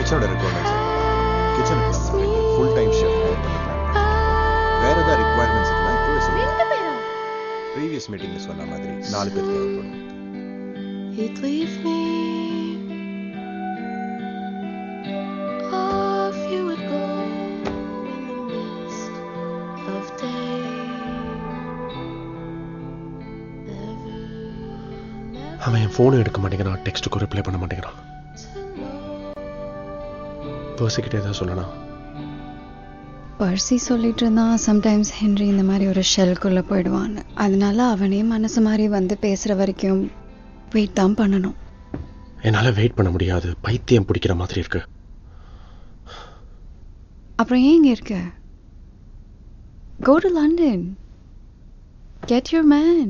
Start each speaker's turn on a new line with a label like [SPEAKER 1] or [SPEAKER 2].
[SPEAKER 1] ஹெச்ஆரோட requirements கிச்சனுக்கு full time chef higher பண்ணிக்கலாம். வேற ஏதாவது ரெக்குவயர்மெண்ட்ஸ் இருந்தால் இப்போவே சொல்லுங்க. ப்ரீவியஸ் மீட்டிங்ல சொன்ன மாதிரி 4 பேர் தேவைப்படும்.
[SPEAKER 2] He'd leave me, off you would go in the mist of day.
[SPEAKER 3] அவன் என் ஃபோனை எடுக்க மாட்டேங்கிறான், டெக்ஸ்ட்டுக்கு ரிப்ளை பண்ண மாட்டேங்கிறான். பர்சிக்கிட்டே தான் சொல்லணும்.
[SPEAKER 4] பர்சி சொல்லிட்டு இருந்தான் சம்டைம்ஸ் ஹென்ரி இந்த மாதிரி ஒரு ஷெல்குள்ளே போயிடுவான்னு. அதனால அவனே மனசு மாதிரி வந்து பேசுகிற வரைக்கும் வெயிட் தான் பண்ணணும்.
[SPEAKER 3] என்னால் வெயிட் பண்ண முடியாது, பைத்தியம் பிடிக்கிற மாதிரி இருக்கு.
[SPEAKER 4] அப்புறம் ஏன் இங்கே இருக்க? Go to London. Get your man.